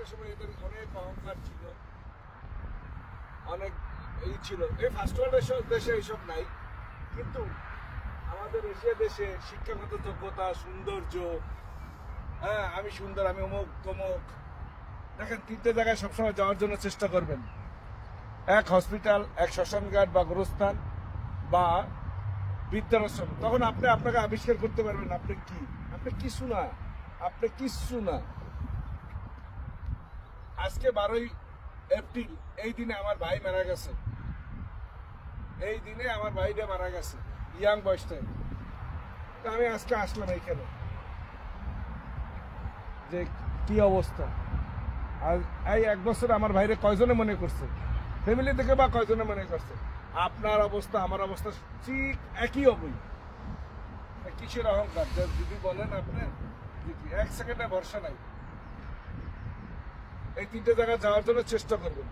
সময় এদের অনেক অহংকার ছিল, অনেক এই ছিল। এই ফার্স্ট ওয়ার্ল্ড দেশে এইসব নাই, কিন্তু আমাদের এশিয়া দেশে শিক্ষাগত যোগ্যতা, সৌন্দর্য, হ্যাঁ আমি সুন্দর, আমি অমুক তমুক। দেখেন, তিনটে জায়গায় সবসময় যাওয়ার জন্য চেষ্টা করবেন। এক হসপিটাল, এক শ্মশানঘাট বা গোরস্থান বা বৃদ্ধাশ্রম। তখন আপনি আপনাকে আবিষ্কার করতে পারবেন আপনি কি। আপনি কিছু না, আপনি কিচ্ছু না। আজকে 12ই এপ্রিল, এই দিনে আমার ভাই মারা গেছে। এই দিনে আমার ভাইটা মারা গেছে ইয়াং বয়সটায়। তা আমি আজকে আসলাম এইখানে যে কি অবস্থা। আর এই এক বছর আমার ভাইরে কয়জনে মনে করছে, ফ্যামিলি থেকে বা কয়জনে মনে করছে। আপনার অবস্থা আমার অবস্থা ঠিক একই হবেই। কিসের অহংকার যদি বলেন আপনি, এক সেকেন্ডে ভরসা নাই। এই তিনটে জায়গায় যাওয়ার জন্য চেষ্টা করবেন।